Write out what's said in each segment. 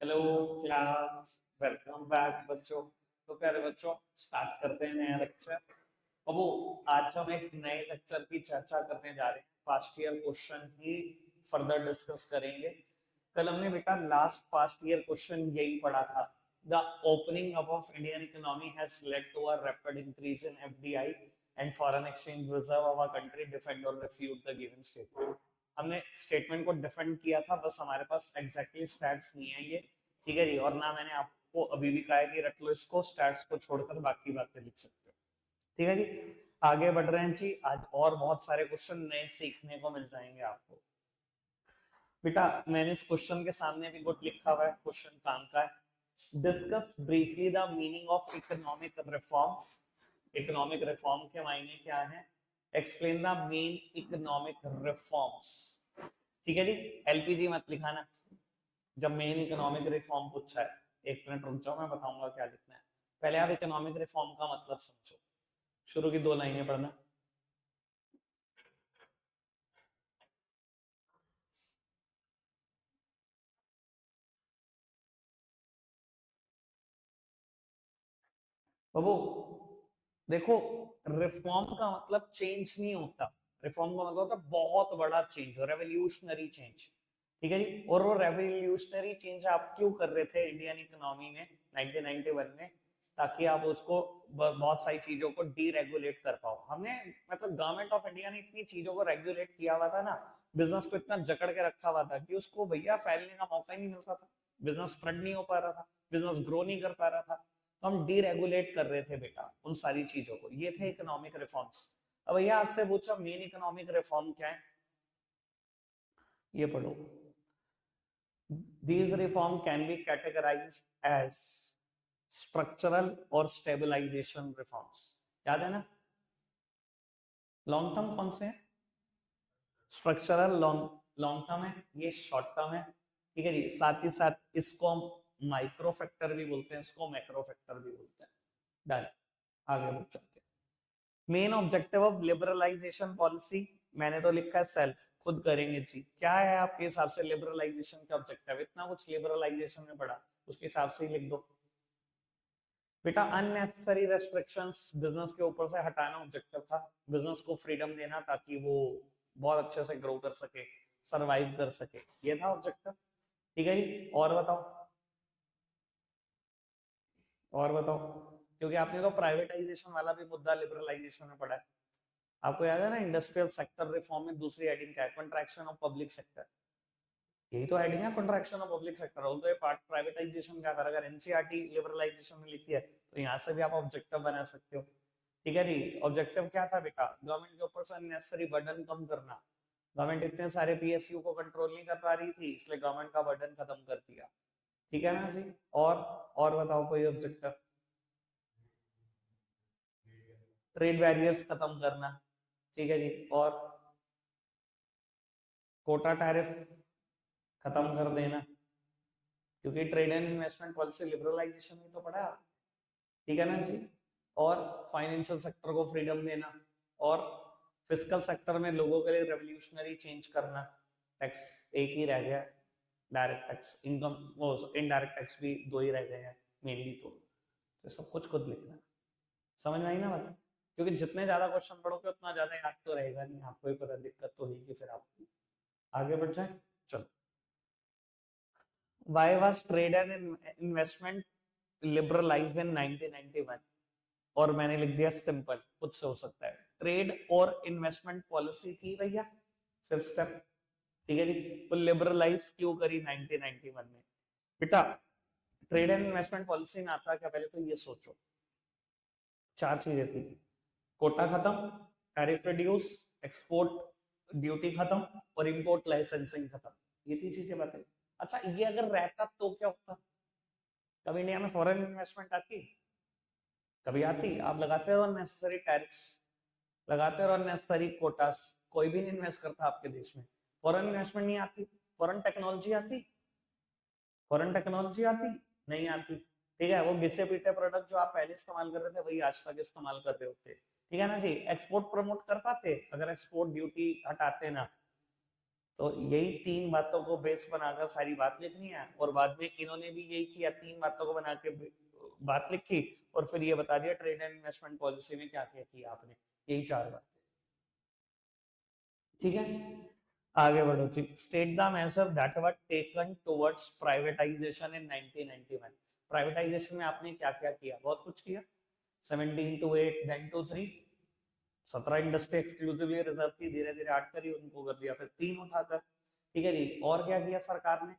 Hello class, welcome back बच्चों। तो प्यारे बच्चों, स्टार्ट करते हैं नया लेक्चर। अब आज हम एक नए लेक्चर की चर्चा करने जा रहे हैं। पास्ट ईयर क्वेश्चन ही फर्दर डिस्कस करेंगे। कल हमने बेटा लास्ट पास्ट ईयर क्वेश्चन यही पढ़ा था। The opening up of Indian economy has led to a rapid increase in FDI and foreign exchange reserve of our country. Defend और refute the given statement. हमने statement को defend किया था, बस हमारे पास एग्जैक्टली स्टैट्स नहीं है ये, ठीक है जी। और ना मैंने आपको अभी भी कहा है कि रट लो इसको, स्टैट्स को छोड़कर बाकी बातें लिख सकते हो, ठीक है जी। आगे बढ़ रहे हैं जी, आज और बहुत सारे क्वेश्चन नए सीखने को मिल जाएंगे आपको। बेटा मैंने इस क्वेश्चन के सामने भी गुड लिखा हुआ है, क्वेश्चन काम का है। Discuss briefly the meaning of economic reform. Economic reform के मायने क्या है? Explain the main economic reforms. ठीक है जी। एलपीजी मत लिखाना जब मेन इकोनॉमिक रिफॉर्म पूछा है। एक मिनट रुक जाओ, मैं बताऊंगा क्या लिखना है। पहले आप इकोनॉमिक रिफॉर्म का मतलब समझो। शुरू की दो लाइनें पढ़ना। बाबू देखो, रिफॉर्म का मतलब चेंज नहीं होता। रिफॉर्म का मतलब होता है बहुत बड़ा चेंज, रेवोल्यूशनरी चेंज, ठीक है जी। और वो रेवोल्यूशनरी चेंज आप क्यों कर रहे थे इंडियन इकोनॉमी में 1991 में? ताकि आप उसको बहुत सारी चीजों को डीरेगुलेट कर पाओ। हमने मतलब गवर्नमेंट ऑफ इंडिया ने इतनी चीजों को रेगुलेट किया हुआ था ना, बिजनेस को इतना जकड़ के रखा हुआ था कि उसको भैया फैलने का मौका ही नहीं मिल रहा था। बिजनेस स्प्रेड नहीं हो पा रहा था, बिजनेस ग्रो नहीं कर पा रहा था। तो हम डीरेगुलेट कर रहे थे बेटा उन सारी चीजों को। ये थे इकोनॉमिक रिफॉर्म्स। अब भैया आपसे पूछा मेन इकोनॉमिक रिफॉर्म क्या है, ये पढ़ो। These reform can be categorized as structural और stabilization reforms। याद है ना? लॉन्ग टर्म कौन से हैं? स्ट्रक्चरल लॉन्ग लॉन्ग टर्म है, ये शॉर्ट टर्म है, ठीक है जी। साथ ही साथ इसको माइक्रो फैक्टर भी बोलते हैं, इसको मैक्रो फैक्टर भी बोलते हैं। डन। आगे बढ़ चलते हैं। Main objective of liberalization policy, मैंने तो लिखा है सेल्फ, खुद करेंगे जी। क्या है आपके हिसाब से लिबरलाइजेशन का ऑब्जेक्टिव? इतना कुछ लिबरलाइजेशन में पढ़ा, उसके हिसाब से ही लिख दो बेटा। अननेसेसरी रेस्ट्रिक्शंस बिजनेस के ऊपर से हटाना ऑब्जेक्टिव था। बिजनेस को फ्रीडम देना ताकि वो बहुत अच्छे से ग्रो कर सके, सरवाइव कर सके, ये था ऑब्जेक्टिव, ठीक है जी। और बताओ, और बताओ, क्योंकि आपने तो प्राइवेटाइजेशन वाला भी मुद्दा लिबरलाइजेशन में पढ़ा है। आपको याद है ना, इंडस्ट्रियल सेक्टर रिफॉर्म में दूसरी हेडिंग क्या है? Contraction of public sector. यही तो हेडिंग है, contraction of public sector. Although ये पार्ट प्राइवेटाइजेशन का अगर एनसीईआरटी लिबरलाइजेशन में लिखती है तो यहाँ से भी आप ऑब्जेक्टिव बना सकते हो, ठीक है जी। ऑब्जेक्टिव क्या था बेटा? गवर्नमेंट के ऊपर से अननेसेसरी बर्डन कम करना। गवर्नमेंट इतने सारे पीएसयू को कंट्रोल नहीं कर पा रही थी, इसलिए गवर्नमेंट का बर्डन खत्म कर दिया, ठीक है ना जी। और बताओ कोई ऑब्जेक्टिव? ट्रेड बैरियर्स खत्म करना, ठीक है जी। और कोटा टैरिफ खत्म कर देना, क्योंकि trade and investment policy liberalization में तो पढ़ा, ठीक है ना जी। और फाइनेंशियल सेक्टर को फ्रीडम देना, और फिस्कल सेक्टर में लोगों के लिए रेवोल्यूशनरी चेंज करना। टैक्स एक ही रह गया, डायरेक्ट टैक्स, इनकम वो इनडायरेक्ट टैक्स भी दो ही रह गए हैं मेनली। तो सब कुछ खुद लिखना है। समझ में आई ना बात? क्योंकि जितने ज्यादा क्वेश्चन पढ़ोगे उतना ज्यादा याद तो रहेगा नहीं, आपको ही पता दिक्कत तो होगी। फिर आप आगे बढ़ जाए, चलो। Why was trade and investment liberalized in 1991? और मैंने लिख दिया सिंपल, खुद से हो सकता है। ट्रेड और इन्वेस्टमेंट पॉलिसी थी भैया, फिफ्थ स्टेप, ठीक है जी। तो लिबरलाइज क्यों करी 1991 में बेटा? ट्रेड एंड इन्वेस्टमेंट पॉलिसी में आता क्या, पहले तो ये सोचो। चार चीजें थी। कोटा खत्म, टैरिफ रिड्यूस, एक्सपोर्ट ड्यूटी खत्म, और इंपोर्ट लाइसेंसिंग खत्म। ये थी चीजें बताई। अच्छा, ये अगर रहता तो क्या होता? कभी इंडिया में फॉरेन इन्वेस्टमेंट आती? कभी आती? आप लगाते हो अननेसेसरी टैरिफ्स, लगाते हो अननेसेसरी कोटास, कोई भी नहीं इन्वेस्ट करता आपके देश में। फॉरेन इन्वेस्टमेंट नहीं आती। फॉरेन टेक्नोलॉजी आती? फॉरेन टेक्नोलॉजी आती? नहीं आती, ठीक है। वो घिसे पीटे प्रोडक्ट जो आप पहले इस्तेमाल कर रहे थे वही आज तक इस्तेमाल कर रहे होते, ठीक है ना जी। एक्सपोर्ट प्रमोट कर पाते अगर एक्सपोर्ट ड्यूटी हटाते ना? तो यही 3 बातों को बेस बनाकर सारी बात लिखनी है, और बाद में इन्होंने भी यही किया, 3 बातों को बना के बात लिखी और फिर ये बता दिया ट्रेड एंड इन्वेस्टमेंट पॉलिसी में क्या क्या किया आपने, यही 4 बात। ठीक है, आगे बढ़ो जी। State the major that were taken towards privatisation in 1991। Privatisation में आपने क्या क्या किया? बहुत कुछ किया। 17 to 8, then to 3, 17 industry exclusively reserve थी, धीरे धीरे 8 करी, उनको कर दिया फिर 3 उठाकर। ठीक है जी, और क्या किया सरकार ने?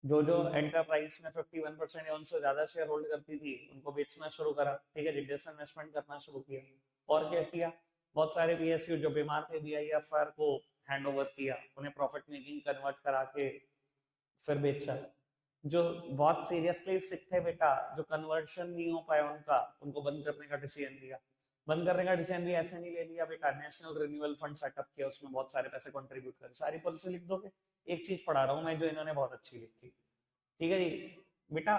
जो जो एंटरप्राइज में 51% या उनसे ज्यादा शेयर होल्ड करती थी उनको बेचना शुरू करा। ठीक है जी, डिसइन्वेस्टमेंट करना शुरू किया। और क्या किया? बहुत सारे पीएसयू जो बीमार थे बीआईएफआर को हैंड ओवर किया, उन्हें प्रॉफिट मेकिंग कन्वर्ट करा के फिर बेचा। जो बहुत सीरियसली सिक थे बेटा, जो कन्वर्शन नहीं हो पाया उनका, उनको बंद करने का डिसीजन लिया। बंद करने का डिसीजन भी ऐसे नहीं ले लिया बेटा, नेशनल रिन्यूअल फंड सेटअप किया, उसमें बहुत सारे पैसे कंट्रीब्यूट कर, सारी पॉलिसी लिख दोगे। एक चीज पढ़ा रहा हूँ मैं जो इन्होंने बहुत अच्छी लिखी। ठीक है जी बेटा,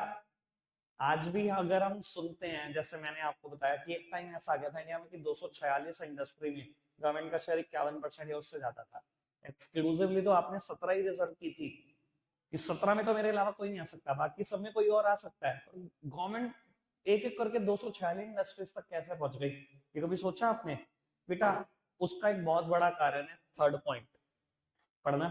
आज भी अगर हम सुनते हैं, जैसे मैंने आपको बताया कि एक टाइम ऐसा आ गया था इंडिया में कि 246 इंडस्ट्री में गवर्नमेंट का शेयर 51% या उससे ज्यादा था। एक्सक्लूसिवली तो आपने 17 ही रिजर्व की थी, इस 17 में तो मेरे अलावा कोई नहीं आ सकता, बाकी सब में कोई और आ सकता है। गवर्नमेंट एक एक करके 246 इंडस्ट्रीज तक कैसे पहुंच गई, ये कभी सोचा आपने? बेटा उसका एक बहुत बड़ा कारण है, थर्ड पॉइंट पढ़ना।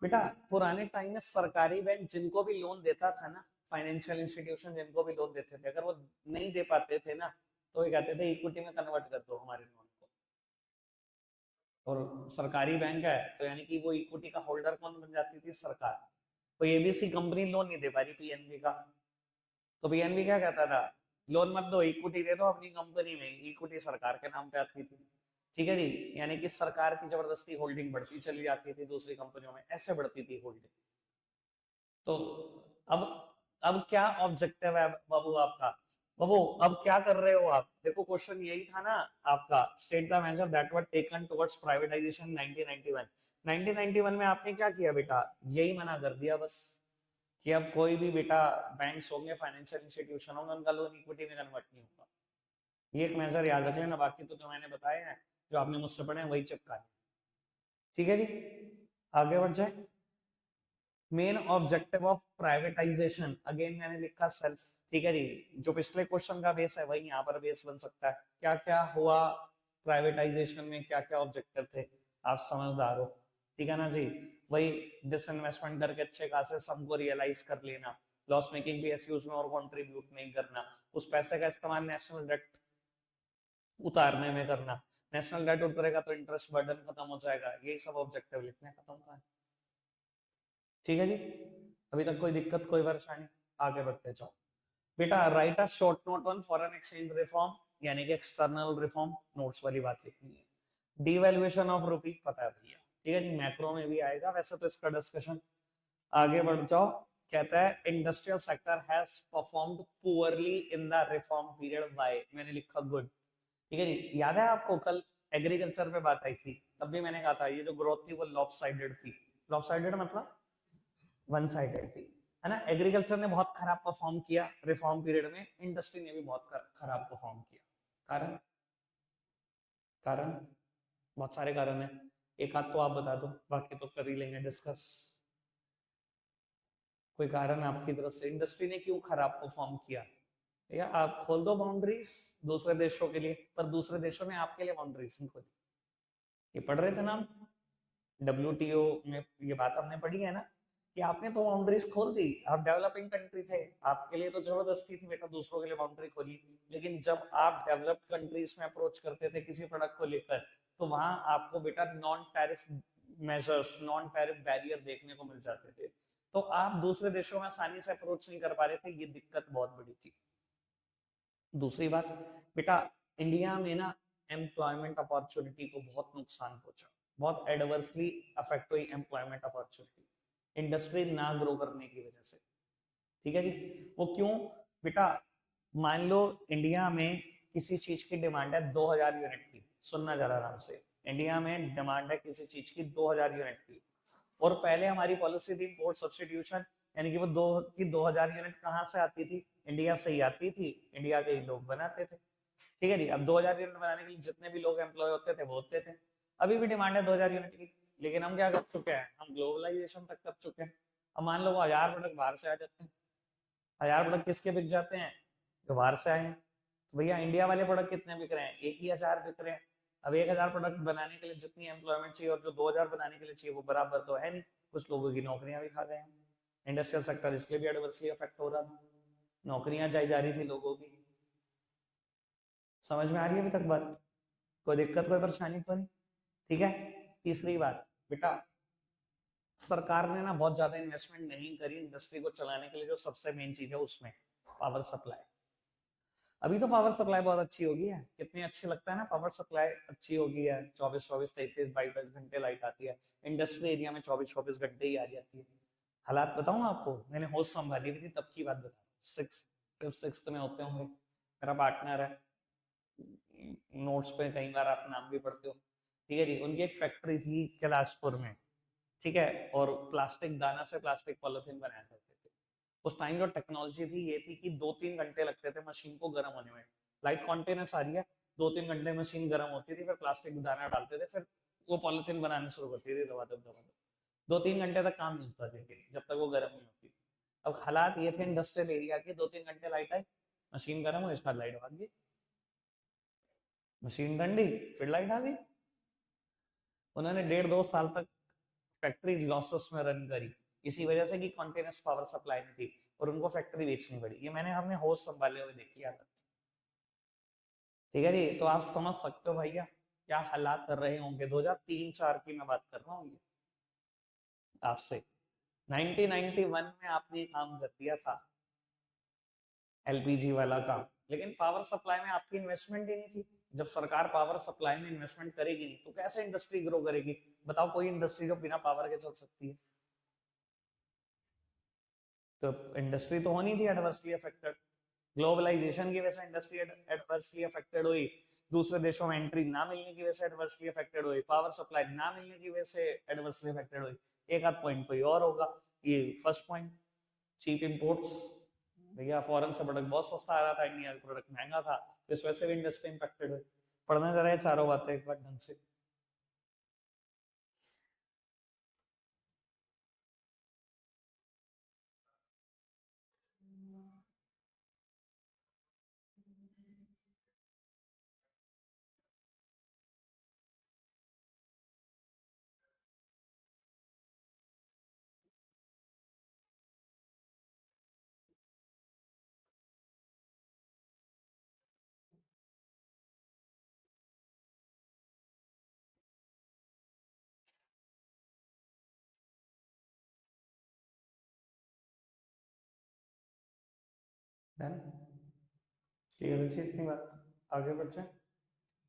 बेटा पुराने टाइम में सरकारी बैंक जिनको भी लोन देता था ना, फाइनेंशियल इंस्टीट्यूशन जिनको भी लोन देते थे, अगर वो नहीं दे पाते थे ना, तो ये कहते थे इक्विटी में कन्वर्ट कर दो हमारे लोन को। और सरकारी बैंक है तो यानी कि वो इक्विटी का होल्डर कौन बन जाती थी? सरकार। तो एबीसी कंपनी लोन नहीं दे पा रही पीएनबी का, तो पीएनबी क्या कहता था? लोन मत दो, इक्विटी दे दो अपनी कंपनी में, इक्विटी सरकार के नाम पे आती थी। ठीक है जी, यानी कि सरकार की जबरदस्ती होल्डिंग बढ़ती चली जाती थी दूसरी कंपनियों में, ऐसे बढ़ती थी होल्डिंग। तो अब अब क्या ऑब्जेक्टिव है बाबू आपका? बाबू अब क्या कर रहे हो आप? देखो क्वेश्चन यही था ना आपका, state the major that were taken towards privatization 1991। 1991 में आपने क्या किया बेटा? यही मना कर दिया बस, कि अब कोई भी बेटा बैंक्स होंगे, फाइनेंशियल इंस्टीट्यूशन होंगे, उनका लोन इक्विटी में कन्वर्ट नहीं होगा। ये एक मेजर याद रख लेना, बाकी तो जो मैंने बताए हैं, जो आपने मुझसे पढ़े हैं वही चिपका है। ठीक है जी, आगे बढ़ जाए। Main objective of privatisation, again मैंने लिखा सेल्फ। ठीक है जी, जो पिछले क्वेश्चन का बेस है वही यहाँ पर बेस बन सकता है। क्या क्या हुआ प्राइवेटाइजेशन में, क्या क्या ऑब्जेक्टिव थे, आप समझदार हो। ठीक है ना जी, वही डिसइन्वेस्टमेंट करके अच्छे खासे सम को रियलाइज कर लेना, लॉस मेकिंग पीएसयूज में और कंट्रीब्यूट नहीं करना, उस पैसे का इस्तेमाल नेशनल डेट उतारने में करना, नेशनल डेट उतरेगा तो इंटरेस्ट बर्डन खत्म हो जाएगा, यही सब ऑब्जेक्टिव लिखने, खत्म कहानी। ठीक है जी, अभी तक कोई दिक्कत कोई परेशानी? आगे बढ़ते जाओ बेटा। Right a short note on foreign exchange reform, यानी कि एक्सटर्नल रिफॉर्म, नोट्स वाली बात लिखनी है। डीवैल्यूएशन ऑफ रूपी पता है भैया, ठीक है जी, मैक्रो में भी आएगा वैसे तो इसका डिस्कशन। आगे बढ़ जाओ। कहता है industrial sector has performed poorly in the reform period, by, मैंने लिखा गुड। ठीक है जी, याद है आपको कल एग्रीकल्चर पे बात आई थी, तब भी मैंने कहा था ये जो ग्रोथ थी वो लॉपसाइडेड थी। लॉपसाइडेड मतलब वन साइडेड थी, है ना। एग्रीकल्चर ने बहुत खराब परफॉर्म किया रिफॉर्म पीरियड में, इंडस्ट्री ने भी बहुत खराब परफॉर्म किया। कारण कारण बहुत सारे कारण है, एक आध तो आप बता दो, बाकी तो कर ही लेंगे डिस्कस। कोई कारण आपकी तरफ से, इंडस्ट्री ने क्यों खराब परफॉर्म किया? या आप खोल दो बाउंड्रीज दूसरे देशों के लिए, पर दूसरे देशों में आपके लिए बाउंड्रीज नहीं खोली। ये पढ़ रहे थे ना, डब्ल्यूटीओ में ये बात हमने पढ़ी है ना, कि आपने तो बाउंड्रीज खोल दी, आप डेवलपिंग कंट्री थे, आपके लिए तो जबरदस्ती थी बेटा दूसरों के लिए बाउंड्री खोली। लेकिन जब आप डेवलप्ड कंट्रीज में अप्रोच करते थे किसी प्रोडक्ट को लेकर, तो वहां आपको बेटा non tariff measures, non tariff barrier देखने को मिल जाते थे, तो आप दूसरे देशों में आसानी से अप्रोच नहीं कर पा रहे थे, ये दिक्कत बहुत बड़ी थी। दूसरी बात बेटा, इंडिया में ना एम्प्लॉयमेंट अपॉर्चुनिटी को बहुत नुकसान पहुंचा, बहुत एडवर्सली अफेक्ट हुई एम्प्लॉयमेंट अपॉर्चुनिटी इंडस्ट्री ना ग्रो करने की वजह से। ठीक है जी, वो क्यों बेटा? मान लो इंडिया में किसी चीज की डिमांड है 2000 यूनिट की, सुनना जरा आराम से, इंडिया में डिमांड है किसी चीज की 2000 यूनिट की, और पहले हमारी पॉलिसी थी इम्पोर्ट सब्स्टिट्यूशन, यानी कि वो 2000 यूनिट कहाँ से आती थी? इंडिया से ही आती थी, इंडिया के ही लोग बनाते थे। ठीक है जी। अब 2000 यूनिट बनाने के लिए जितने भी लोग एम्प्लॉय होते थे वो होते थे। अभी भी डिमांड है 2000 यूनिट की, लेकिन हम क्या कर चुके हैं, हम ग्लोबलाइजेशन तक कर चुके हैं। अब मान लो वो 1000 प्रोडक्ट बाहर से आ जाते हैं, 1000 प्रोडक्ट किसके बिक जाते हैं, जो बाहर से आए हैं। तो भैया इंडिया वाले प्रोडक्ट कितने बिक रहे हैं, एक ही 1000 बिक रहे हैं। अब 1000 प्रोडक्ट बनाने के लिए जितनी एम्प्लॉयमेंट चाहिए और जो 2000 बनाने के लिए चाहिए वो बराबर तो है नहीं, कुछ लोगों की नौकरियां भी खा गए हैं। इंडस्ट्रियल सेक्टर इसलिए भी एडवर्सली अफेक्ट हो रहा था, नौकरियां जाई जा रही थी लोगों की। समझ में आ रही है अभी तक बात, कोई दिक्कत कोई परेशानी तो नहीं। ठीक है। तीसरी बात बेटा, सरकार ने ना बहुत ज्यादा इन्वेस्टमेंट नहीं करी इंडस्ट्री को चलाने के लिए, जो सबसे मेन चीज है उसमें पावर सप्लाई। अभी तो पावर सप्लाई बहुत अच्छी होगी है, कितनी अच्छी लगता है ना, पावर सप्लाई अच्छी होगी है, 24-24, 23-22 घंटे लाइट आती है। इंडस्ट्री एरिया में 24-24 घंटे ही आ जाती है। हालात बताऊं आपको, मैंने होश संभाली हुई थी तब की बात बता, 6th में होते होंगे, मेरा पार्टनर है, नोट्स पे कई बार आप नाम भी पढ़ते हो। ठीक है जी। उनकी एक फैक्ट्री थी कैलाशपुर में, ठीक है, और प्लास्टिक दाना से प्लास्टिक पॉलिथीन बनाया करते थे। उस टाइम जो टेक्नोलॉजी थी ये थी कि 2-3 घंटे लगते थे मशीन को गर्म होने में। लाइट कॉन्टिन्यूस आ रही है, 2-3 घंटे मशीन गर्म होती थी, फिर प्लास्टिक दाना डालते थे, फिर वो पॉलिथीन बनाने शुरू करती थी दबा दब दबा दब। 2-3 घंटे तक काम नहीं होता लेकिन जब तक वो गर्म नहीं होती। अब हालात ये थे इंडस्ट्रियल एरिया के, 2-3 घंटे लाइट आई, मशीन गर्म हुई, इसके बाद लाइट भाग गई, मशीन ठंडी, फिर लाइट आ गई। उन्होंने 1.5-2 साल तक फैक्ट्री लॉसेस में रन करी, इसी वजह से कि कॉन्टिन्यूस पावर सप्लाई नहीं थी और उनको फैक्ट्री बेचनी पड़ी। ये मैंने अपने होश संभाले हुए देखी आदत। ठीक है जी। तो आप समझ सकते हो भैया क्या हालात कर रहे होंगे। 2003-4 की मैं बात कर रहा हूँ आपसे। 1991 में आपने काम कर दिया था एलपीजी वाला काम, लेकिन पावर सप्लाई में आपकी इन्वेस्टमेंट ही नहीं थी। जब सरकार पावर सप्लाई में इन्वेस्टमेंट करेगी नहीं तो कैसे इंडस्ट्री ग्रो करेगी। बताओ कोई इंडस्ट्री जो बिना पावर के चल सकती है, तो इंडस्ट्री तो होनी थी एडवर्सली अफेक्टेड। ग्लोबलाइजेशन की वजह से इंडस्ट्री एडवर्सली अफेक्टेड हुई, दूसरे देशों में एंट्री ना मिलने की वजह से एडवर्सली अफेक्टेड हुई, पावर सप्लाई ना मिलने की वजह से एडवर्सली अफेक्टेड हुई। एक आध पॉइंट कोई और होगा। ये फर्स्ट पॉइंट, चीप इंपोर्ट्स, भैया फॉरेन से प्रोडक्ट बहुत सस्ता आ रहा था, इंडिया का प्रोडक्ट महंगा था, तो इस वजह से भी इंडस्ट्री इंपैक्टेड हुई। पढ़ने जा रहे हैं चारों बातें एक बार ढंग से। डन, क्लियर है इतनी बात, आगे बढ़ते हैं।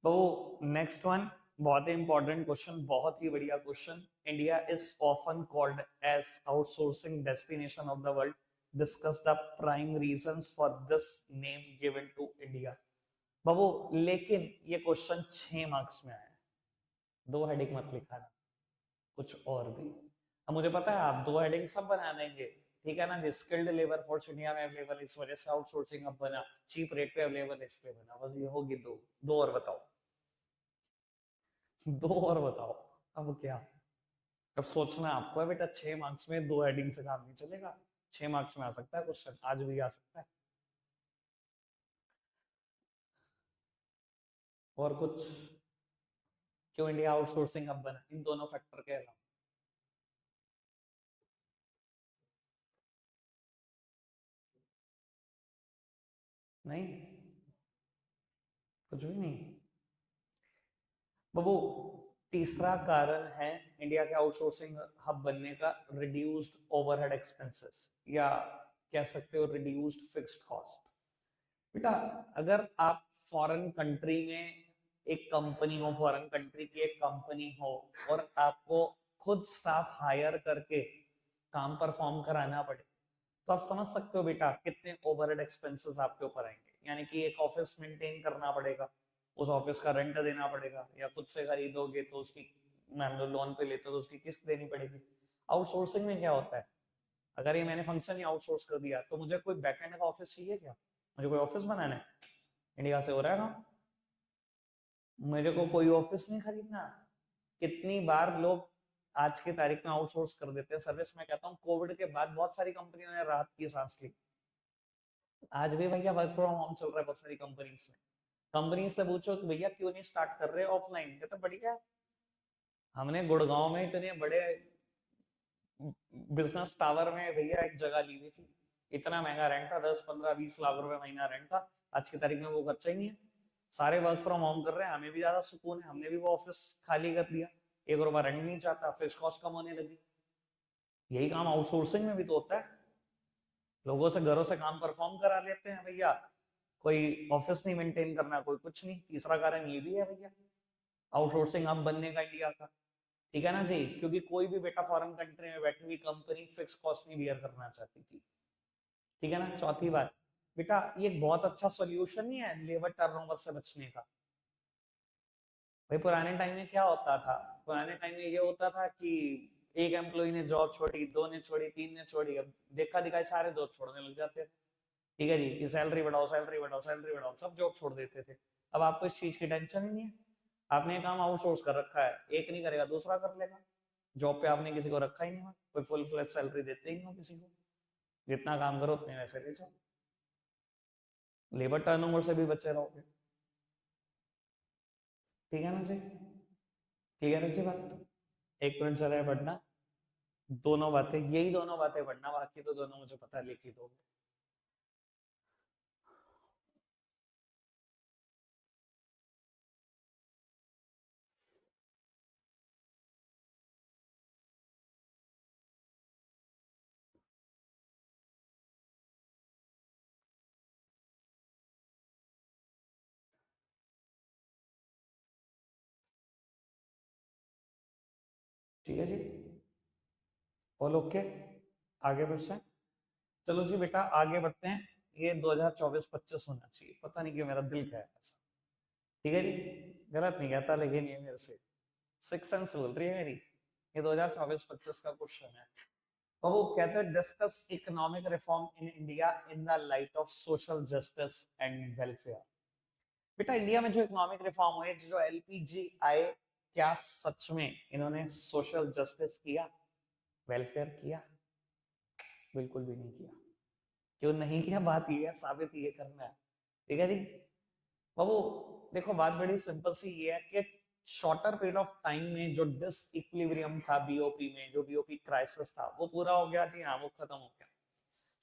तो नेक्स्ट वन बहुत ही इंपॉर्टेंट क्वेश्चन, बहुत ही बढ़िया question. India is often called as outsourcing destination of the world, discuss the prime reasons for this name given to India. बाबू लेकिन ये क्वेश्चन 6 मार्क्स में आया है, 2 हेडिंग मत लिखाना, कुछ और भी। अब मुझे पता है आप 2 हेडिंग सब बना देंगे, ठीक है ना जी। स्किल्ड लेबर फोर्स इंडिया में अवेलेबल, इस वजह से आउटसोर्सिंग अब बना, चीप रेट पे अवेलेबल इसलिए बना, बस ये होगी 2। 2 और बताओ, 2 और बताओ। अब क्या, अब सोचना आपको है बेटा, 6 मार्क्स में 2 हेडिंग से काम नहीं चलेगा। 6 मार्क्स में आ सकता है क्वेश्चन, आज भी आ सकता है। और कुछ, क्यों इंडिया आउटसोर्सिंग हब बना, इन दोनों फैक्टर के अलावा नहीं, कुछ भी नहीं बाबू। तीसरा कारण है इंडिया के आउटसोर्सिंग हब बनने का, रिड्यूस्ड ओवरहेड एक्सपेंसेस, या कह सकते हो रिड्यूस्ड फिक्स्ड कॉस्ट। बेटा अगर आप फॉरेन कंट्री में एक कंपनी हो, फॉरेन कंट्री की एक कंपनी हो, और आपको खुद स्टाफ हायर करके काम परफॉर्म कराना पड़े, तो आप समझ सकते हो बेटा कितने ओवरहेड एक्सपेंसेस आपके ऊपर आएंगे। यानी कि एक ऑफिस मेंटेन करना पड़ेगा, उस ऑफिस का रेंट देना पड़ेगा, या खुद से खरीदोगे तो उसकी, मान लो लोन पे लेते हो तो उसकी किस्त देनी पड़ेगी। आउटसोर्सिंग में क्या होता है, अगर ये मैंने फंक्शन ही आउटसोर्स कर दिया तो मुझे कोई बैकएंड का ऑफिस चाहिए क्या, मुझे कोई ऑफिस बनाना है, इंडिया से हो रहा है काम, मेरे को कोई ऑफिस नहीं खरीदना। कितनी बार लोग आज की तारीख में आउटसोर्स कर देते हैं सर्विस। मैं कहता हूँ कोविड के बाद बहुत सारी कंपनियों ने राहत की सांस ली। आज भी भैया वर्क फ्रॉम होम चल रहा है बहुत सारी कंपनीज में। कंपनी से पूछो कि भैया क्यों नहीं स्टार्ट कर रहे ऑफलाइन, कहते बढ़िया। हमने गुड़गांव में इतने बड़े बिजनेस टावर में भैया एक जगह ली हुई थी, इतना महंगा रेंट था, 10 15 20 लाख रुपए महीना रेंट था। आज की तारीख में वो खर्चा ही नहीं है। सारे वर्क फ्रॉम होम कर रहे हैं, हमें भी ज्यादा सुकून है, हमने भी वो ऑफिस खाली कर दिया। 1 रुपया रेंट नहीं चाहता, फिक्स कॉस्ट कम होने लगी। यही काम आउटसोर्सिंग में भी तो होता है। लोगों से घरों से काम परफॉर्म करा लेते हैं भैया। कोई ऑफिस नहीं मेंटेन करना, कोई कुछ नहीं। तीसरा कारण ये भी है भैया, आउटसोर्सिंग अब बनने का इंडिया का। ठीक है ना जी, क्योंकि कोई भी बेटा फॉरेन कंट्री में बैठी हुई कंपनी फिक्स कॉस्ट नहीं बियर करना चाहती थी। ठीक है ना। चौथी बात बेटा, ये एक बहुत अच्छा सोल्यूशन नहीं है लेबर टर्नओवर से बचने का। भाई पुराने टाइम में क्या होता था, पुराने टाइम में ये होता था कि एक एम्प्लॉय ने जॉब छोड़ी, 2 ने छोड़ी, 3 ने छोड़ी, अब देखा दिखाई सारे जॉब छोड़ने लग जाते थे। ठीक है जी, कि सैलरी बढ़ाओ सैलरी बढ़ाओ सैलरी बढ़ाओ, सब जॉब छोड़ देते थे। अब आपको इस चीज की टेंशन ही नहीं है। आपने ये काम आउटसोर्स कर रखा है, एक नहीं करेगा दूसरा कर लेगा। जॉब पे आपने किसी को रखा ही नहीं है, कोई फुल फ्लेज सैलरी देते ही नहीं हो किसी को। जितना काम करो उतने वैसे ले जाओ, लेबर टर्नओवर से भी बचे रहोगे। ठीक है ना जी, क्लियर है जी बात। एक मिनट चल रहा है पढ़ना, दोनों बातें, यही दोनों बातें पढ़ना, बाकी तो दोनों मुझे पता लिख ही दोगे। ठीक है जी, ऑल ओके। आगे बढ़ से चलो जी बेटा, आगे बढ़ते हैं। ये 2024-25 होना चाहिए, पता नहीं क्यों मेरा दिल कह रहा है ऐसा। ठीक है जी, गलत नहीं कहता लेकिन ये मेरे से सिक्स सेंस बोल रही है मेरी। ये 2024-25 का क्वेश्चन है। तो वो कहते हैं discuss economic reform in India in the light of social justice and welfare. बेटा इंडिया में जो इकोनॉमिक रिफॉर्म हुए, जो एलपीजी आए, क्या सच में इन्होंने सोशल जस्टिस किया, वेलफेयर किया? बिल्कुल भी नहीं किया। क्यों नहीं किया, बात ये है, साबित ये करना है। ठीक है जी बाबू, देखो बात बड़ी सिंपल सी ये है कि शॉर्टर पीरियड ऑफ टाइम में जो डिस इक्विलिब्रियम था बीओपी में, जो बीओपी क्राइसिस था, वो पूरा हो गया जी। हाँ, वो खत्म हो गया।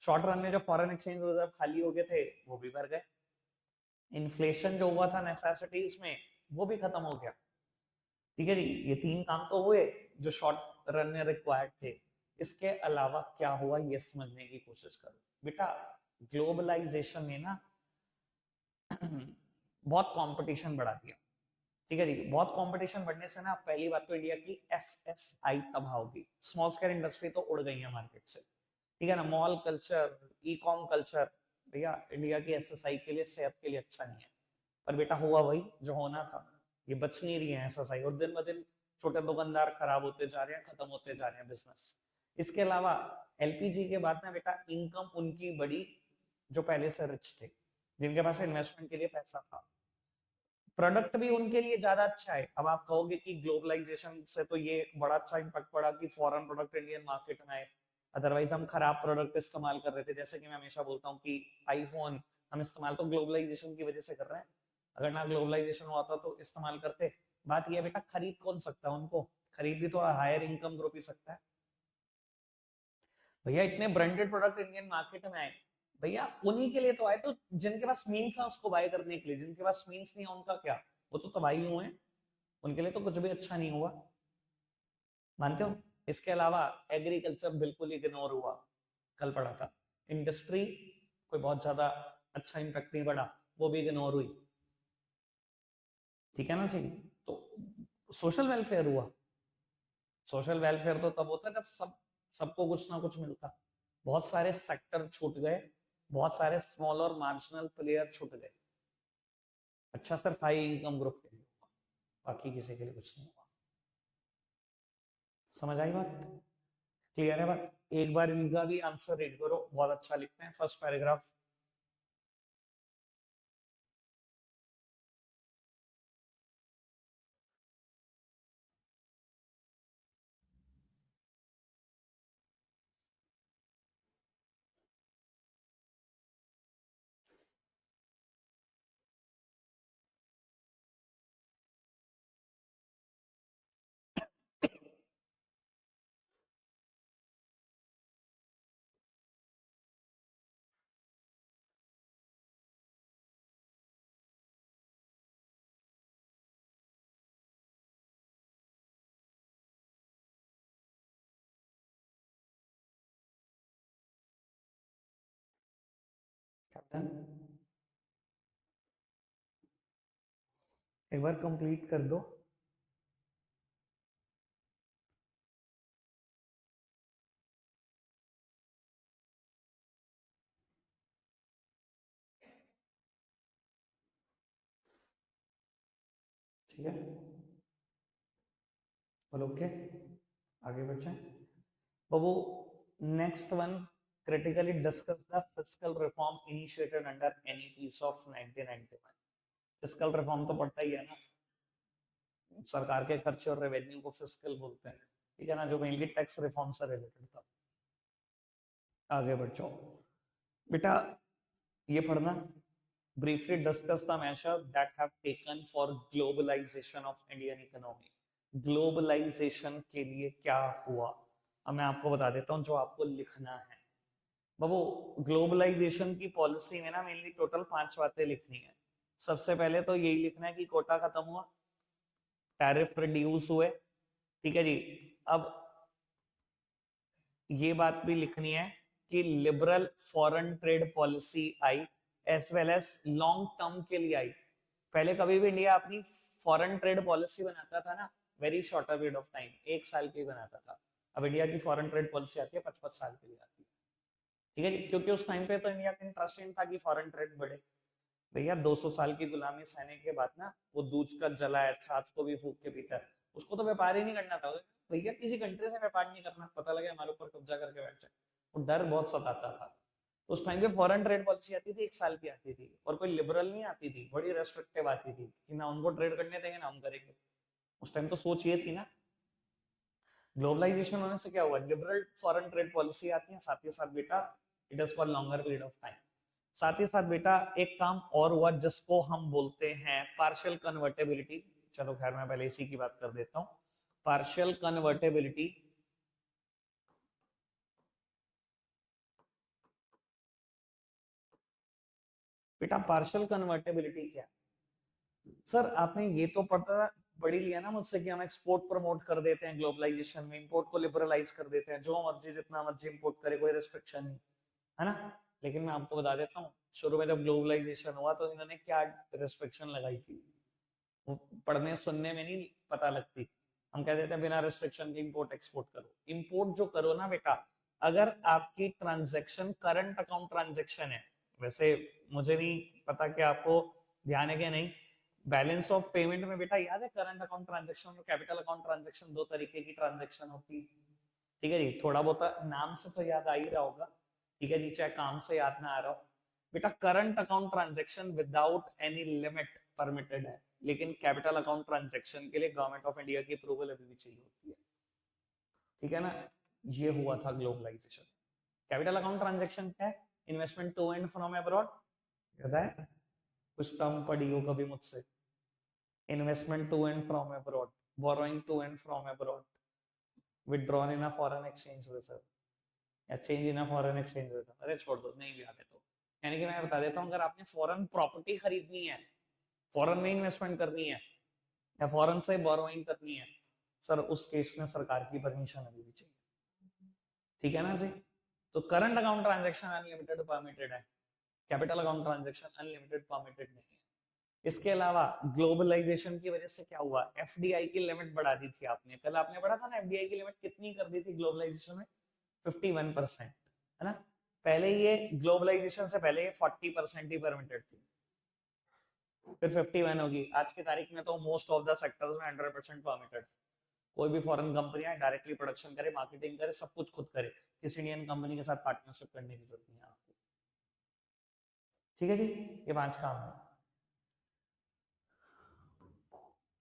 शॉर्ट रन में जो फॉरेन एक्सचेंज रिजर्व खाली हो गए थे वो भी भर गए। इन्फ्लेशन जो हुआ था नेसेसिटीज में, वो भी खत्म हो गया। ठीक है जी, ये 3 काम तो हुए जो शॉर्ट रन में रिक्वायर्ड थे। इसके अलावा क्या हुआ ये समझने की कोशिश करो बेटा। ग्लोबलाइजेशन ने ना बहुत कंपटीशन बढ़ा दिया। ठीक है जी, बहुत कंपटीशन बढ़ने से ना पहली बात तो इंडिया की एसएसआई तबाह होगी, स्मॉल स्केल इंडस्ट्री तो उड़ गई है मार्केट से। ठीक है ना, mall culture, e com culture, भैया इंडिया की एसएसआई के लिए, सेहत के लिए अच्छा नहीं है। पर बेटा हुआ वही जो होना था, ये बच नहीं रही है एसएसआई, और दिन ब दिन छोटे दुकानदार खराब होते जा रहे हैं, खत्म होते जा रहे हैं बिजनेस। इसके अलावा एलपीजी के बाद ना बेटा इनकम उनकी बढ़ी जो पहले से रिच थे, जिनके पास इन्वेस्टमेंट के लिए पैसा था। प्रोडक्ट भी उनके लिए ज्यादा अच्छा है। अब आप कहोगे कि ग्लोबलाइजेशन से तो ये एक बड़ा अच्छा इम्पैक्ट पड़ा कि फॉरेन प्रोडक्ट इंडियन मार्केट में आए। अदरवाइज हम खराब प्रोडक्ट इस्तेमाल कर रहे थे, जैसे कि मैं हमेशा बोलता हूँ कि आईफोन हम इस्तेमाल तो ग्लोबलाइजेशन की वजह से कर रहे हैं। अगर ना ग्लोबलाइजेशन होता तो इस्तेमाल करते। बात यह बेटा, खरीद कौन सकता है उनको? खरीद भी तो हायर इनकम ग्रुप ही सकता है। भैया इतने ब्रांडेड प्रोडक्ट इंडियन मार्केट में आए, भैया उन्हीं के लिए तो आए, तो जिनके पास मीन्स है उसको बाय करने के लिए, जिनके पास मीन्स नहीं है उनका क्या, वो तो तबाही हुए हैं। उनके लिए तो कुछ भी अच्छा नहीं हुआ, मानते हो? इसके अलावा एग्रीकल्चर बिल्कुल इग्नोर हुआ। कल पढ़ा था, इंडस्ट्री कोई बहुत ज्यादा अच्छा इम्पैक्ट नहीं पड़ा, वो भी इग्नोर हुई। ठीक है ना जी। तो सोशल वेलफेयर हुआ। सोशल वेलफेयर तो तब होता है जब सबको कुछ ना कुछ मिलता। बहुत सारे सेक्टर छूट गए, बहुत सारे स्मॉल और मार्जिनल प्लेयर छूट गए। अच्छा सिर्फ हाई इनकम ग्रुप के लिए हुआ, बाकी किसी के लिए कुछ नहीं हुआ। समझ आई बात? क्लियर है बात? एक बार इनका भी आंसर रीड करो, बहुत अच्छा लिखते हैं फर्स्ट पैराग्राफ। Done? एक बार कंप्लीट कर दो। ठीक है, बोलो ओके, आगे बढ़ते हैं बाबू। Next one, critically discuss the fiscal reform initiated under NEPs of 1991। Fiscal reform तो पड़ता ही है ना, सरकार के खर्चे और रेवेन्यू को फिस्कल बोलते हैं, ठीक है ना, जो मेनली टैक्स रिफॉर्म से रिलेटेड था। आगे बढ़ जाओ बेटा, ये पढ़ना। briefly discuss the measures that have taken for globalization of Indian economy। Globalization के लिए क्या हुआ, अब मैं आपको बता देता हूँ जो आपको लिखना है बाबू। ग्लोबलाइजेशन की पॉलिसी में ना मेनली टोटल 5 बातें लिखनी है। सबसे पहले तो यही लिखना है कि कोटा खत्म हुआ, टैरिफ रिड्यूस हुए, ठीक है जी। अब ये बात भी लिखनी है कि लिबरल फॉरेन ट्रेड पॉलिसी आई, as well as long term के लिए आई। पहले कभी भी इंडिया अपनी फॉरेन ट्रेड पॉलिसी बनाता था ना, very shorter period of time, 1 साल की बनाता था। अब इंडिया की फॉरेन ट्रेड पॉलिसी आती है 55 साल के लिए आती है, ठीक है जी। क्योंकि उस टाइम पे तो इंडिया का इंटरेस्ट नहीं था कि फॉरेन ट्रेड बढ़े। भैया 200 साल की गुलामी सहने के बाद ना, वो दूध का जला है, छाछ को भी फूक के पीता है, उसको तो व्यापार ही नहीं करना था भैया, किसी कंट्री से व्यापार नहीं करना, पता लगे हमारे ऊपर कब्जा करके बैठ जाए, वो डर बहुत सताता था। तो उस टाइम पे फॉरेन ट्रेड पॉलिसी आती थी, 1 साल की आती थी, और कोई लिबरल नहीं आती थी, बड़ी रेस्ट्रिक्टिव आती थी कि ना उनको ट्रेड करने देंगे ना हम करेंगे। उस टाइम तो सोच ये थी ना। ग्लोबलाइजेशन होने से क्या हुआ, लिबरल फॉरेन ट्रेड पॉलिसी आती है, साथ ही साथ बेटा it is for longer period of time. साथ ही साथ बेटा एक काम और हुआ जिसको हम बोलते हैं पार्शियल कन्वर्टेबिलिटी। चलो खैर मैं पहले इसी की बात कर देता हूं, पार्शियल कन्वर्टेबिलिटी। बेटा पार्शियल कन्वर्टेबिलिटी क्या है? सर आपने ये तो पढ़ी लिया ना मुझसे कि हम एक्सपोर्ट प्रमोट कर देते हैं ग्लोबलाइजेशन में, इंपोर्ट को लिबरलाइज कर देते हैं, जो मर्जी जितना मर्जी इंपोर्ट करे, कोई रिस्ट्रिक्शन नहीं, है ना। लेकिन मैं आपको बता देता हूँ, शुरू में जब ग्लोबलाइजेशन हुआ तो इन्होंने क्या रिस्ट्रिक्शन लगाई थी, वो पढ़ने सुनने में नहीं पता लगती। हम कह देते हैं बिना रिस्ट्रिक्शन के इंपोर्ट एक्सपोर्ट करो। इंपोर्ट जो करो ना बेटा, अगर आपकी ट्रांजैक्शन करंट अकाउंट ट्रांजैक्शन है, वैसे मुझे नहीं पता कि आपको ध्यान है कि नहीं, बैलेंस ऑफ पेमेंट में बेटा याद है करंट अकाउंट ट्रांजैक्शन और कैपिटल अकाउंट ट्रांजैक्शन, दो तरीके की ट्रांजैक्शन होती है, ठीक है जी। थोड़ा बहुत नाम से तो याद आ ही रहा होगा, ठीक है जी, चाहे काम से याद ना आ रहा हो। बेटा current account transaction without any limit permitted है, लेकिन कैपिटल अकाउंट ट्रांजैक्शन के लिए गवर्नमेंट ऑफ इंडिया की अप्रूवल अभी भी चाहिए होती है, ठीक है ना। ये हुआ था ग्लोबलाइजेशन। कैपिटल अकाउंट ट्रांजैक्शन क्या है, investment to and from abroad, पता है कुछ टर्म पढ़ी हो कभी मुझसे, investment to and from abroad, borrowing to and from abroad, withdrawn in a foreign exchange reserve, या change in a foreign exchange reserve. अरे छोड़ दो, नहीं भी आते तो, यानी कि मैं बता देता हूँ, अगर आपने फॉरेन प्रॉपर्टी खरीदनी है, फॉरेन में इन्वेस्टमेंट करनी है, या फॉरेन से बोरोइंग करनी है, सर उस केस में सरकार की परमिशन अभी भी चाहिए, ठीक है ना जी। तो current account transaction unlimited permitted है, capital account transaction unlimited permitted नहीं है। इसके अलावा ग्लोबलाइजेशन की वजह से क्या हुआ, एफडीआई की लिमिट बढ़ा दी थी आपने, कल आपने पढ़ा था ना, एफडीआई की लिमिट कितनी कर दी थी ग्लोबलाइजेशन में, 51%, है ना। पहले ये ग्लोबलाइजेशन से पहले ये 40% ही परमिटेड थी, फिर 51 होगी, आज की तारीख में तो मोस्ट ऑफ द सेक्टर्स में 100% परमिटेड है। कोई भी फॉरेन कंपनियां डायरेक्टली प्रोडक्शन करे, मार्केटिंग करे, सब कुछ खुद करे, किसी इंडियन कंपनी के साथ पार्टनरशिप करने की जरूरत नहीं है आपको, ठीक है जी। ये 5 काम है,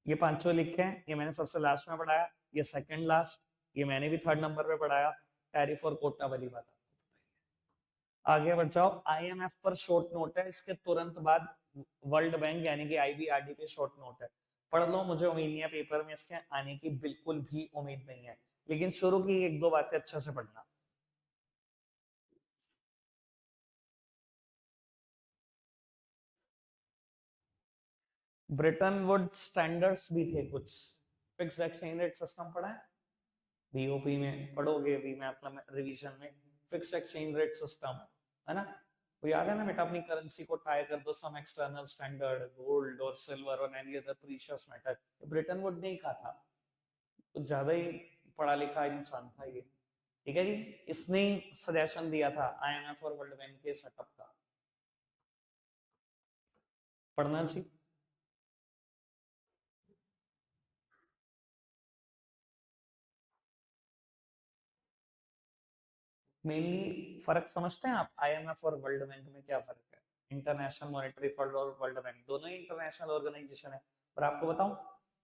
ये पांचों लिखे हैं, ये मैंने सबसे लास्ट में पढ़ाया, ये सेकंड लास्ट, ये मैंने भी थर्ड नंबर पे पढ़ाया, टैरिफ और कोटा वाली बात। आगे बढ़ जाओ, आईएमएफ पर शॉर्ट नोट है, इसके तुरंत बाद वर्ल्ड बैंक यानी कि आईबीआरडी पे शॉर्ट नोट है, पढ़ लो, मुझे उम्मीद नहीं है पेपर में इसके आने की, बिल्कुल भी उम्मीद नहीं है, लेकिन शुरू की 1-2 बातें अच्छे से पढ़ना। ब्रिटेन वुड स्टैंडर्ड्स भी थे कुछ, फिक्स्ड एक्सचेंज रेट सिस्टम पढ़ा है, बीओपी में पढ़ोगे, भी मैं मतलब रिवीजन में, फिक्स्ड एक्सचेंज रेट सिस्टम, है ना। वो याद है ना बेटा, अपनी करेंसी को टाई कर दो सम एक्सटर्नल स्टैंडर्ड, गोल्ड और सिल्वर और any other precious metal. Britain would नहीं कहा था, तो ज्यादा ही पढ़ा लिखा इंसान था ये। ठीक है जी, इसने सजेशन दिया था आईएमएफ और वर्ल्ड बैंक के सेटअप का। पढ़ना चाहिए। मेनली फर्क समझते हैं आप, आईएमएफ और वर्ल्ड बैंक में क्या फर्क है? इंटरनेशनल मॉनेटरी फंड और वर्ल्ड बैंक दोनों ही इंटरनेशनल ऑर्गेनाइजेशन है, पर आपको बताऊं,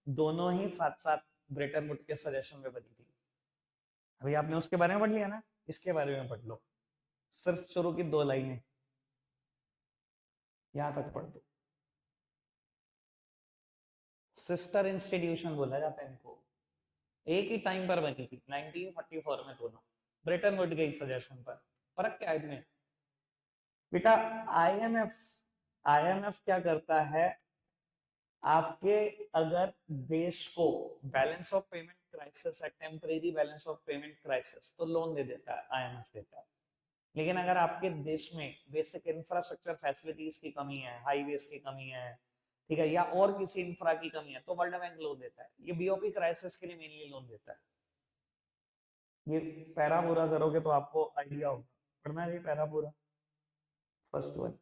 दोनों ही साथ साथ ब्रेटन वुड के सजेशन में बनी थी। अभी आपने उसके बारे में पढ़ लिया ना, इसके बारे में पढ़ लो, सिर्फ शुरू की 2 लाइनें यहां तक पढ़ दो। सिस्टर इंस्टीट्यूशन बोला जाता है इनको, एक ही टाइम पर बनी थी 1944 में दोनों, ब्रेटन वुड के सजेशन पर। फर्क क्या है इनमें बेटा? आईएमएफ आईएमएफ क्या करता है, आपके अगर देश को बैलेंस ऑफ पेमेंट क्राइसिस है, temporary balance of payment crisis, तो लोन दे देता है, आईएमएफ देता है। लेकिन अगर आपके देश में बेसिक इंफ्रास्ट्रक्चर फैसिलिटीज की कमी है, हाईवेज की कमी है, ठीक है, या और किसी इंफ्रा की कमी है, तो वर्ल्ड बैंक लोन देता है। ये बीओपी क्राइसिस के लिए मेनली लोन देता है। ये पैरा पूरा करोगे तो आपको आइडिया होगा, पढ़ना है पैरा पूरा, फर्स्ट वन।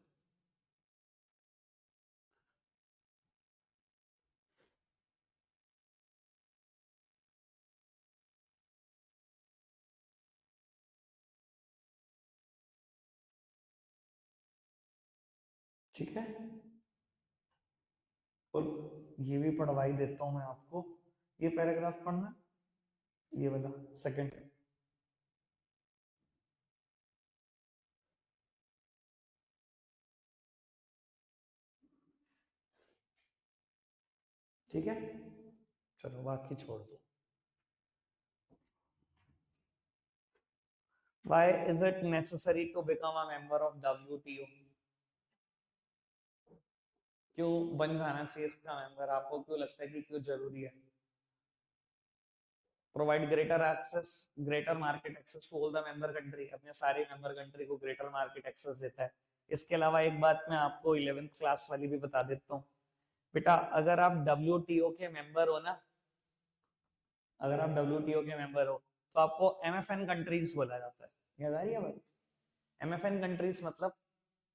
ठीक है, और ये भी पढ़वा ही देता हूं मैं आपको। ये पैराग्राफ पढ़ना, ये वाला सेकंड। ठीक है, चलो बाकी छोड़ दो। Why is it necessary to become a member of WTO? क्यों बन जाना चाहिए इसका मेंबर? आपको क्यों लगता है कि क्यों जरूरी है? Provide greater market access to all the member country, अपने सारे मेंबर कंट्री को ग्रेटर मार्केट एक्सेस देता है। इसके अलावा एक बात मैं आपको 11th क्लास वाली भी बता देता हूँ बेटा, अगर आप WTO के मेंबर हो ना, अगर आप WTO के मेंबर हो तो आपको MFN कंट्रीज बोला जाता है। याद आ रही है बात? MFN कंट्रीज मतलब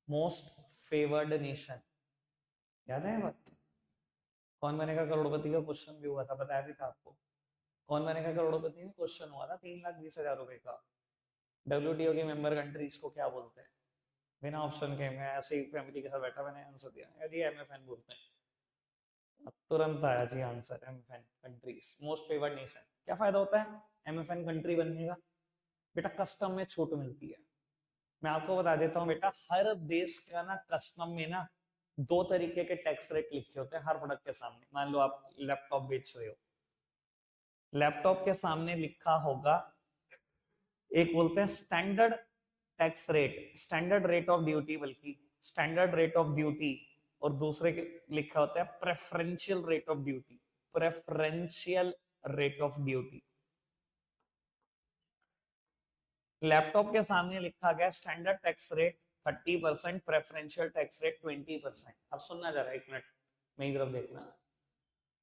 मोस्ट फेवर्ड नेशन। याद है बात? कौन बनेगा करोड़पति का क्वेश्चन भी हुआ था, बताया भी था आपको। कौन बनेगा करोड़पति में क्वेश्चन हुआ था, 3,20,000 रुपए का। WTO के मेंबर कंट्रीज को क्या बोलते हैं? बिना ऑप्शन के मैं ऐसे ही फैमिली के साथ बैठा मैंने आंसर दिया, यदि MFN बोलते हैं। तुरंत आया जी answer, MFN countries most favoured nation. क्या फायदा होता है MFN कंट्री बनने का? बेटा कस्टम में छूट मिलती है। मैं आपको बता देता हूँ बेटा, हर देश का ना कस्टम में ना 2 तरीके के टैक्स रेट लिखे होते हैं हर प्रोडक्ट के सामने। मान लो आप लैपटॉप बेच रहे हो, लैपटॉप के सामने लिखा होगा, एक बोलते हैं standard tax rate, standard rate of duty, बल्कि स्टैंडर्ड रेट ऑफ ड्यूटी, और दूसरे के लिखा होता है preferential rate of duty, preferential rate of duty. Laptop के सामने लिखा गया standard tax rate 30%, preferential tax rate 20%। अब सुनना जरा, एक मिनट मेरी तरफ देखना।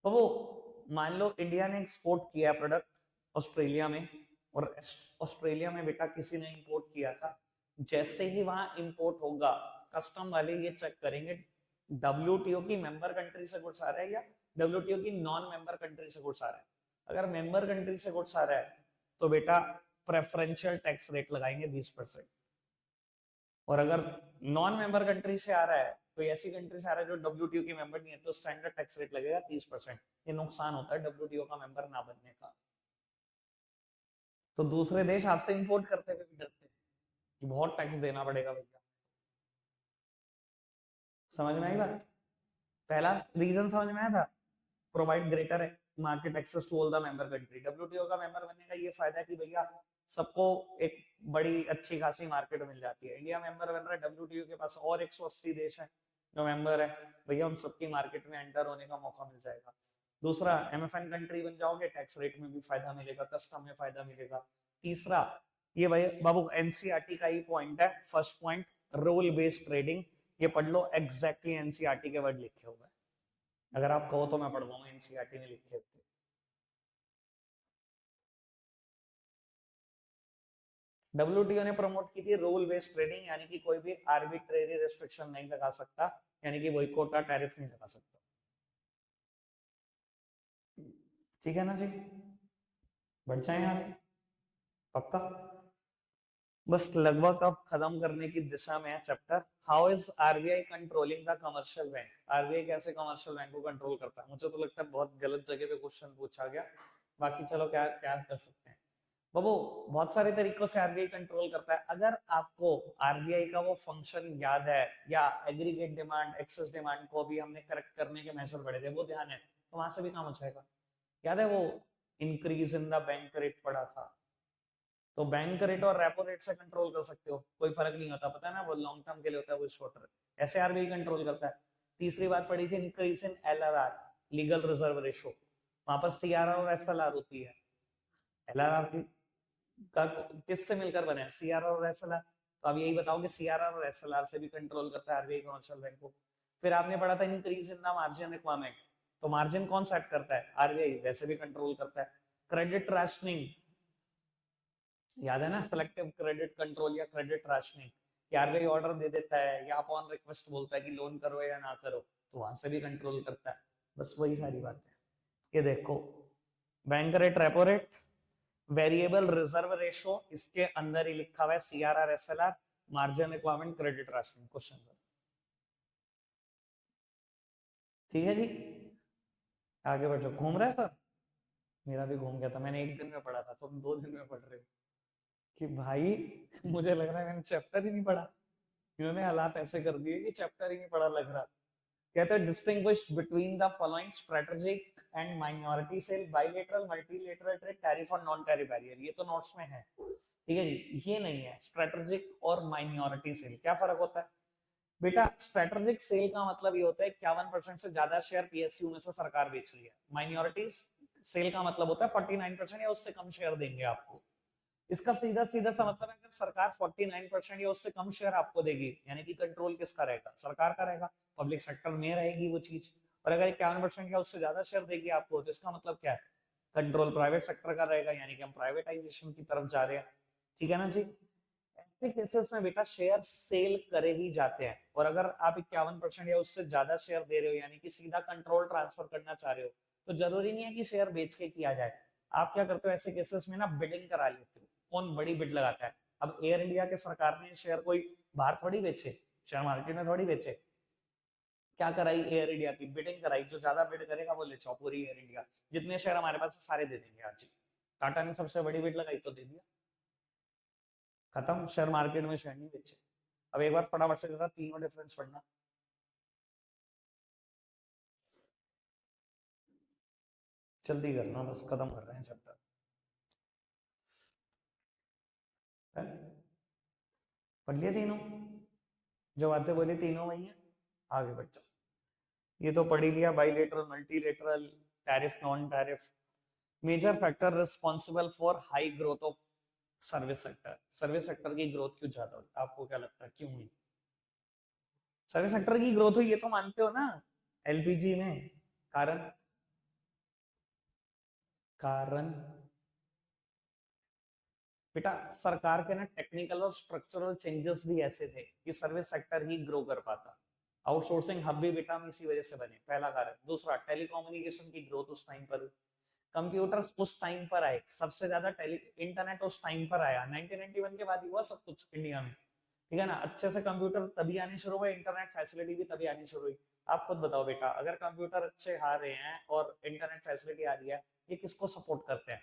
तो वो मान लो इंडिया ने एक्सपोर्ट किया प्रोडक्ट ऑस्ट्रेलिया में, और ऑस्ट्रेलिया में बेटा किसी ने इंपोर्ट किया था। जैसे ही वहां इंपोर्ट होगा, कस्टम वाले ये चेक करेंगे WTO की मेंबर कंट्री से गुड्स आ रहा है या WTO की नॉन मेंबर कंट्री से गुड्स आ रहा है। अगर मेंबर कंट्री से गुड्स आ रहा है तो बेटा प्रेफरेंशियल टैक्स रेट लगाएंगे 20%, और अगर नॉन मेंबर कंट्री से आ रहा है, कोई ऐसी कंट्री से आ रहा है जो WTO की मेंबर नहीं है, तो स्टैंडर्ड टैक्स रेट लगेगा 30%। ये नुकसान होता है WTO का मेंबर ना बनने का। तो दूसरे देश आपसे इंपोर्ट करते हुए भी डरते हैं कि बहुत टैक्स देना पड़ेगा भैया। समझ में आई बात? पहला रीजन समझ में आया था, provide greater market access to all the member country. WTO का मेंबर बनने का ये फायदा है कि भैया सबको एक बड़ी अच्छी खासी मार्केट मिल जाती है। इंडिया मेंबर बन रहा है, WTO के पास और 180 देश है जो मेंबर है, भैया उन सबकी मार्केट में एंटर होने का मौका मिल जाएगा। दूसरा, MFN कंट्री बन जाओगे, टैक्स रेट में भी फायदा मिलेगा, कस्टम में फायदा मिलेगा। तीसरा, ये भाई बाबू NCERT का ही पॉइंट है, first point, rule based trading, ये पढ़ लो, एग्जैक्टली एनसीईआरटी के वर्ड लिखे हुए हैं। अगर आप कहो तो मैं पढ़वाऊं, एनसीईआरटी में लिखे होते। डब्ल्यूटीओ ने प्रमोट की थी रूल बेस्ड ट्रेडिंग, यानी कि कोई भी आर्बिट्रेरी रेस्ट्रिक्शन नहीं लगा सकता, यानी कि बॉयकॉट का टैरिफ नहीं लगा सकता। ठीक है ना जी, बढ़ जाए आगे, पक्का। बस लगभग अब खत्म करने की दिशा में है chapter. How is RBI controlling the commercial bank? RBI कैसे कमर्शियल बैंक को कंट्रोल करता है? मुझे तो लगता है बहुत गलत जगह पे क्वेश्चन पूछा गया, बाकी चलो क्या क्या कर सकते हैं। बाबू बहुत सारे तरीकों से आरबीआई कंट्रोल करता है। अगर आपको आरबीआई का वो फंक्शन याद है, या एग्रीगेट डिमांड, एक्सेस डिमांड को भी हमने करेक्ट करने के मेजर बढ़े थे, वो ध्यान है, तो वहां से भी काम हो जाएगा। याद है वो increase in the bank rate पड़ा था, तो बैंक रेट और रेपो रेट से कंट्रोल कर सकते हो, कोई फर्क नहीं होता, पता है ना, वो लॉन्ग टर्म के लिए होता है, वो शॉर्ट टर्म, ऐसे आरबीआई कंट्रोल करता है। तीसरी बात पड़ी थी increase in LRR, legal reserve ratio, वहां पर सीआरआर और एसएलआर होती है। एलआरआर की किससे मिलकर बने हैं? सीआरआर और एसएलआर। तो अब यही बताओ कि सीआरआर और एसएलआर से भी कंट्रोल करता है आरबीआई कमर्शियल बैंक को। फिर आपने पढ़ा था increase in the margin requirement, तो मार्जिन कौन सेट करता है? आरबीआई, वैसे भी कंट्रोल करता है। क्रेडिट राशनिंग, याद है ना, सिलेक्टिव क्रेडिट कंट्रोल या क्रेडिट राशनिंग, कि आरबीआई ऑर्डर दे देता है या अपॉन रिक्वेस्ट बोलता है कि लोन करो या ना करो, तो वहां से भी कंट्रोल करता है। बस वही सारी बात है। ये देखो, bank rate, repo rate, variable reserve ratio, इसके अंदर ही लिखा हुआ है CRR SLR, margin requirement, credit rationing. Question ठीक है जी, आगे बढ़ो। घूम रहा है सर? मेरा भी घूम गया था, मैंने एक दिन में पढ़ा था, तुम 2 दिन में पढ़ रहे हो कि भाई मुझे लग रहा है मैंने चैप्टर ही नहीं पढ़ा। इन्होंने हालात ऐसे कर दिए कि चैप्टर ही नहीं पढ़ा लग रहा। कहते हैं distinguish between the following strategic and minority sale, bilateral, multilateral trade, tariff और नॉन टैरिफ बैरियर। ये तो नोट्स में है, ठीक है जी, ये नहीं है। स्ट्रेटेजिक और माइनॉरिटी सेल क्या फर्क होता है बेटा? स्ट्रेटेजिक सेल का मतलब ये होता है 51% से ज्यादा शेयर पीएसयू में से सरकार बेच रही है। माइनॉरिटी सेल का मतलब होता है 49% या उससे कम शेयर देंगे आपको। इसका सीधा सीधा सा मतलब है, अगर सरकार 49% या उससे कम शेयर आपको देगी, यानी कि कंट्रोल किसका रहेगा? सरकार का रहेगा, पब्लिक सेक्टर में रहेगी वो चीज। और अगर 51% या उससे ज्यादा शेयर देगी आपको, तो इसका मतलब क्या है? कंट्रोल प्राइवेट सेक्टर का रहेगा, यानी कि हम प्राइवेटाइजेशन की तरफ जा रहे हैं। ठीक है ना जी? ऐसे केसेस में बेटा शेयर सेल करे ही जाते हैं। और अगर आप 51% या उससे ज्यादा शेयर दे रहे हो, यानी कि सीधा कंट्रोल ट्रांसफर करना चाह रहे हो, तो जरूरी नहीं है कि शेयर बेच के किया जाए। आप क्या करते हो ऐसे केसेस में ना, बिडिंग करा लेते हो, कौन बड़ी बिड लगाता है। अब एयर इंडिया के सरकार ने शेयर कोई बाहर थोड़ी बेचे, शेयर मार्केट में थोड़ी बेचे, क्या कराई? एयर इंडिया की बिडिंग कराई, जो ज्यादा बिड करेगा वो ले जाओ पूरी एयर इंडिया, जितने शेयर हमारे पास सारे दे देंगे आज जी। टाटा ने सबसे बड़ी बिड लगाई तो दे दिया, खत्म, शेयर मार्केट में शेयर नहीं बेचे। अब एक बार फटाफट से जरा तीनों डिफरेंस पढ़ना, जल्दी करना, बस खत्म कर रहे हैं चैप्टर। पढ़ लिया तीनों? जो बातें बोली तीनों वही है, आगे बढ़ जाओ। ये तो पढ़ ही लिया, bilateral, multilateral, tariff, non tariff. Major factor responsible for high growth of service sector. Service sector की ग्रोथ क्यों ज्यादा हुई, आपको क्या लगता है क्यों हुई? सर्विस सेक्टर की ग्रोथ हुई, ये तो मानते हो ना, एलपीजी में। कारण? कारण बेटा सरकार के ना टेक्निकल और स्ट्रक्चरल चेंजेस भी ऐसे थे कि सर्विस सेक्टर ही ग्रो कर पाता। आउटसोर्सिंग हब भी बेटा हम इसी वजह से बने, पहला कारण। दूसरा, टेलीकम्युनिकेशन की ग्रोथ उस टाइम पर, कंप्यूटर्स उस टाइम पर आए, सबसे ज्यादा टेली इंटरनेट उस टाइम पर आया, 1991 के बाद ही हुआ सब कुछ इंडिया में। ठीक है ना? अच्छे से कंप्यूटर तभी आने शुरू हुए, इंटरनेट फैसिलिटी भी तभी आनी शुरू हुई। आप खुद बताओ बेटा, अगर कंप्यूटर अच्छे आ रहे हैं और इंटरनेट फैसिलिटी आ रही है, ये किसको सपोर्ट करते हैं?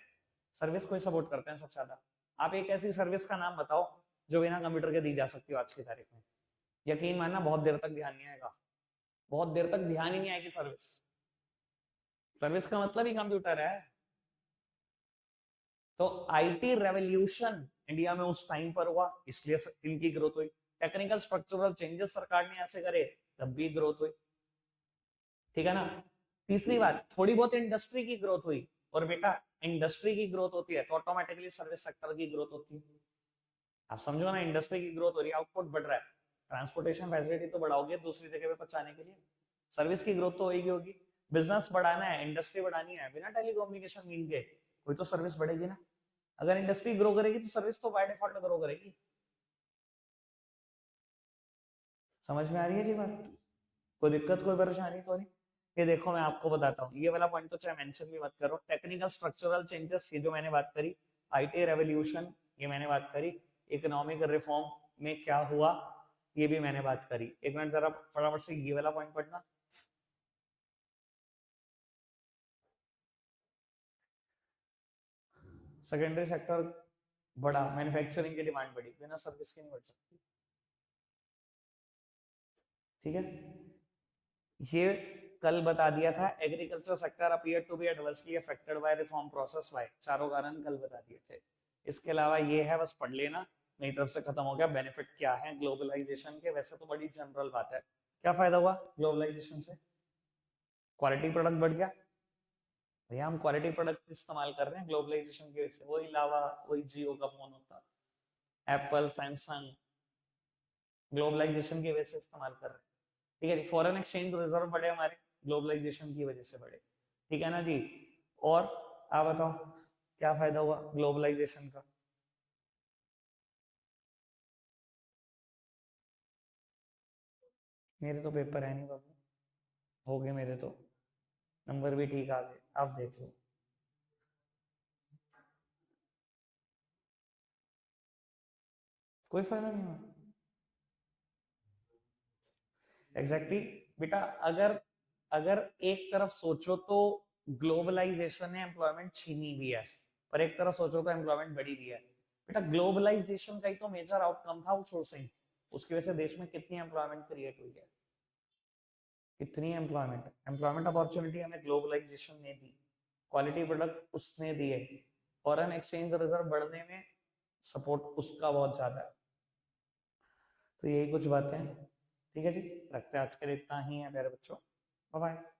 सर्विस को ही सपोर्ट करते हैं सबसे ज्यादा। आप एक ऐसी सर्विस का नाम बताओ जो बिना कंप्यूटर के दी जा सकती हो आज की तारीख में। यकीन मानना बहुत देर तक ध्यान नहीं आएगा, बहुत देर तक ध्यान ही नहीं आएगी सर्विस। सर्विस का मतलब ही कंप्यूटर है। तो आईटी रेवोल्यूशन इंडिया में उस टाइम पर हुआ, इसलिए इनकी ग्रोथ हुई। टेक्निकल स्ट्रक्चरल चेंजेस सरकार ने ऐसे करे, तब भी ग्रोथ हुई। ठीक है ना? तीसरी बात, थोड़ी बहुत इंडस्ट्री की ग्रोथ हुई, और बेटा इंडस्ट्री की ग्रोथ होती है तो ऑटोमेटिकली सर्विस सेक्टर की ग्रोथ होती है। आप समझो ना, इंडस्ट्री की ग्रोथ हो रही है, आउटपुट बढ़ रहा है, ट्रांसपोर्टेशन फैसिलिटी तो बढ़ाओगे दूसरी जगह पे पहुंचाने के लिए, सर्विस की ग्रोथ तो होगी होगी। बिजनेस बढ़ाना है, इंडस्ट्री बढ़ानी है, बिना टेलीकम्युनिकेशन मीन के कोई तो सर्विस बढ़ेगी ना। अगर इंडस्ट्री ग्रो करेगी तो सर्विस तो बाय डिफॉल्ट ग्रो करेगी। समझ में आ रही है जी बात? कोई दिक्कत कोई परेशानी तो नहीं? ये देखो मैं आपको बताता हूँ, ये वाला पॉइंट तो चाहे मेंशन भी मत करो, टेक्निकल स्ट्रक्चरल चेंजेस ये जो मैंने बात करी, आईटी रेवोल्यूशन ये मैंने बात करी, इकोनॉमिक रिफॉर्म में क्या हुआ ये भी मैंने बात करी। एक मिनट जरा फटाफट से ये वाला पॉइंट पढ़ना। सेकेंडरी सेक्टर बढ़ा, मैन्युफैक्चरिंग की डिमांड बढ़ी, बिना सर्विस के नहीं बढ़ सकती। ठीक है, ये कल बता दिया था। Agriculture sector appear to be adversely affected by reform process by, चारों कारण कल बता दिए थे। इसके अलावा ये है, बस पढ़ लेना, मेरी तरफ से खत्म हो गया। बेनिफिट क्या है ग्लोबलाइजेशन के, वैसे तो बड़ी जनरल बात है। क्या फायदा हुआ ग्लोबलाइजेशन से? क्वालिटी प्रोडक्ट बढ़ गया। भैया हम क्वालिटी प्रोडक्ट इस्तेमाल कर रहे हैं ग्लोबलाइजेशन की वजह से, वही लावा वही जियो का फोन होता, एप्पल सैमसंग ग्लोबलाइजेशन की वजह से इस्तेमाल कर रहे हैं। ठीक है जी, फॉरेन एक्सचेंज रिजर्व बढ़े हमारे ग्लोबलाइजेशन की वजह से बढ़े। ठीक है ना जी? और आप बताओ क्या फायदा हुआ ग्लोबलाइजेशन का? मेरे तो पेपर है नहीं बाबू, हो गए मेरे तो, नंबर भी ठीक आ गए, आप देख लो। कोई फायदा नहीं हुआ। एग्जैक्टली बेटा, अगर अगर एक तरफ सोचो तो ग्लोबलाइजेशन ने एम्प्लॉयमेंट छीनी भी है, पर एक तरफ सोचो तो एम्प्लॉयमेंट बढ़ी भी है। बेटा ग्लोबलाइजेशन का ही तो मेजर आउटकम था आउटसोर्सिंग, उसकी वजह से देश में कितनी एम्प्लॉयमेंट क्रिएट हुई है, कितनी एम्प्लॉयमेंट एम्प्लॉयमेंट अपॉर्चुनिटी हमें ग्लोबलाइजेशन ने दी, क्वालिटी प्रोडक्ट उसने दिए, फॉरेन एक्सचेंज रिजर्व बढ़ने में सपोर्ट उसका बहुत ज्यादा है। तो यही कुछ बातें हैं। ठीक है जी, रखते हैं आज के लिए इतना ही है मेरे बच्चों, बाय बाय।